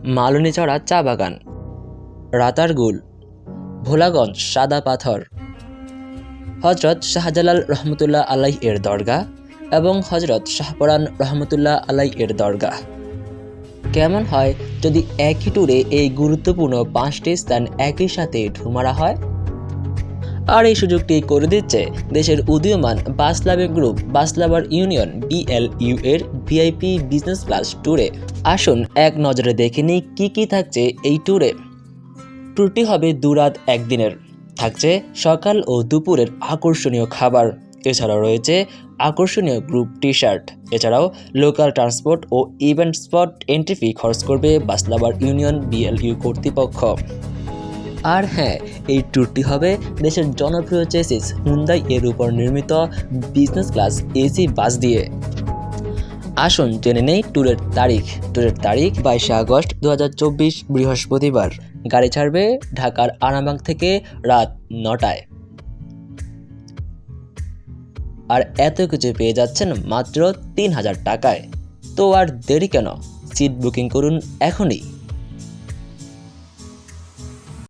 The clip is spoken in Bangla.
মালনীচড়া চা বাগান, রাতারগুল, ভোলাগঞ্জ সাদা পাথর, হজরত শাহজালাল রহমতুল্লাহ আলাইহ এর দরগা এবং হজরত শাহপরান রহমতুল্লাহ আলাইহ এর দরগা। কেমন হয় যদি একই ট্যুরে এই গুরুত্বপূর্ণ 5টি স্থান একই সাথে ঢু মারা হয়? আর এই সুযোগটি করে দিচ্ছে দেশের উদীয়মান বাস লাভার গ্রুপ বাস লাভার ইউনিয়ন BLU এর ভিআইপি বিজনেস ক্লাস ট্যুরে। আসুন এক নজরে দেখে নিই কী কী থাকছে এই ট্যুরে। ট্যুরটি হবে 2 রাত 1 দিনের। থাকছে সকাল ও দুপুরের আকর্ষণীয় খাবার, এছাড়াও রয়েছে আকর্ষণীয় গ্রুপ টি-শার্ট, এছাড়াও লোকাল ট্রান্সপোর্ট ও ইভেন্ট স্পট এন্ট্রি ফি খরচ করবে বাস লাভার ইউনিয়ন BLU কর্তৃপক্ষ। আর হ্যাঁ, এই ট্যুরটি হবে দেশের জনপ্রিয় চেসিস হুন্ডাই এর উপর নির্মিত বিজনেস ক্লাস AC বাস দিয়ে। আসুন জেনে নেই ট্যুরের তারিখ। ট্যুরের তারিখ 22 আগস্ট 2024 বৃহস্পতিবার। গাড়ি ছাড়বে ঢাকার আরামবাগ থেকে রাত 9টায়। আর এত কিছু পেয়ে যাচ্ছেন মাত্র 3000 টাকায়। তো আর দেরি কেন, সিট বুকিং করুন এখনই।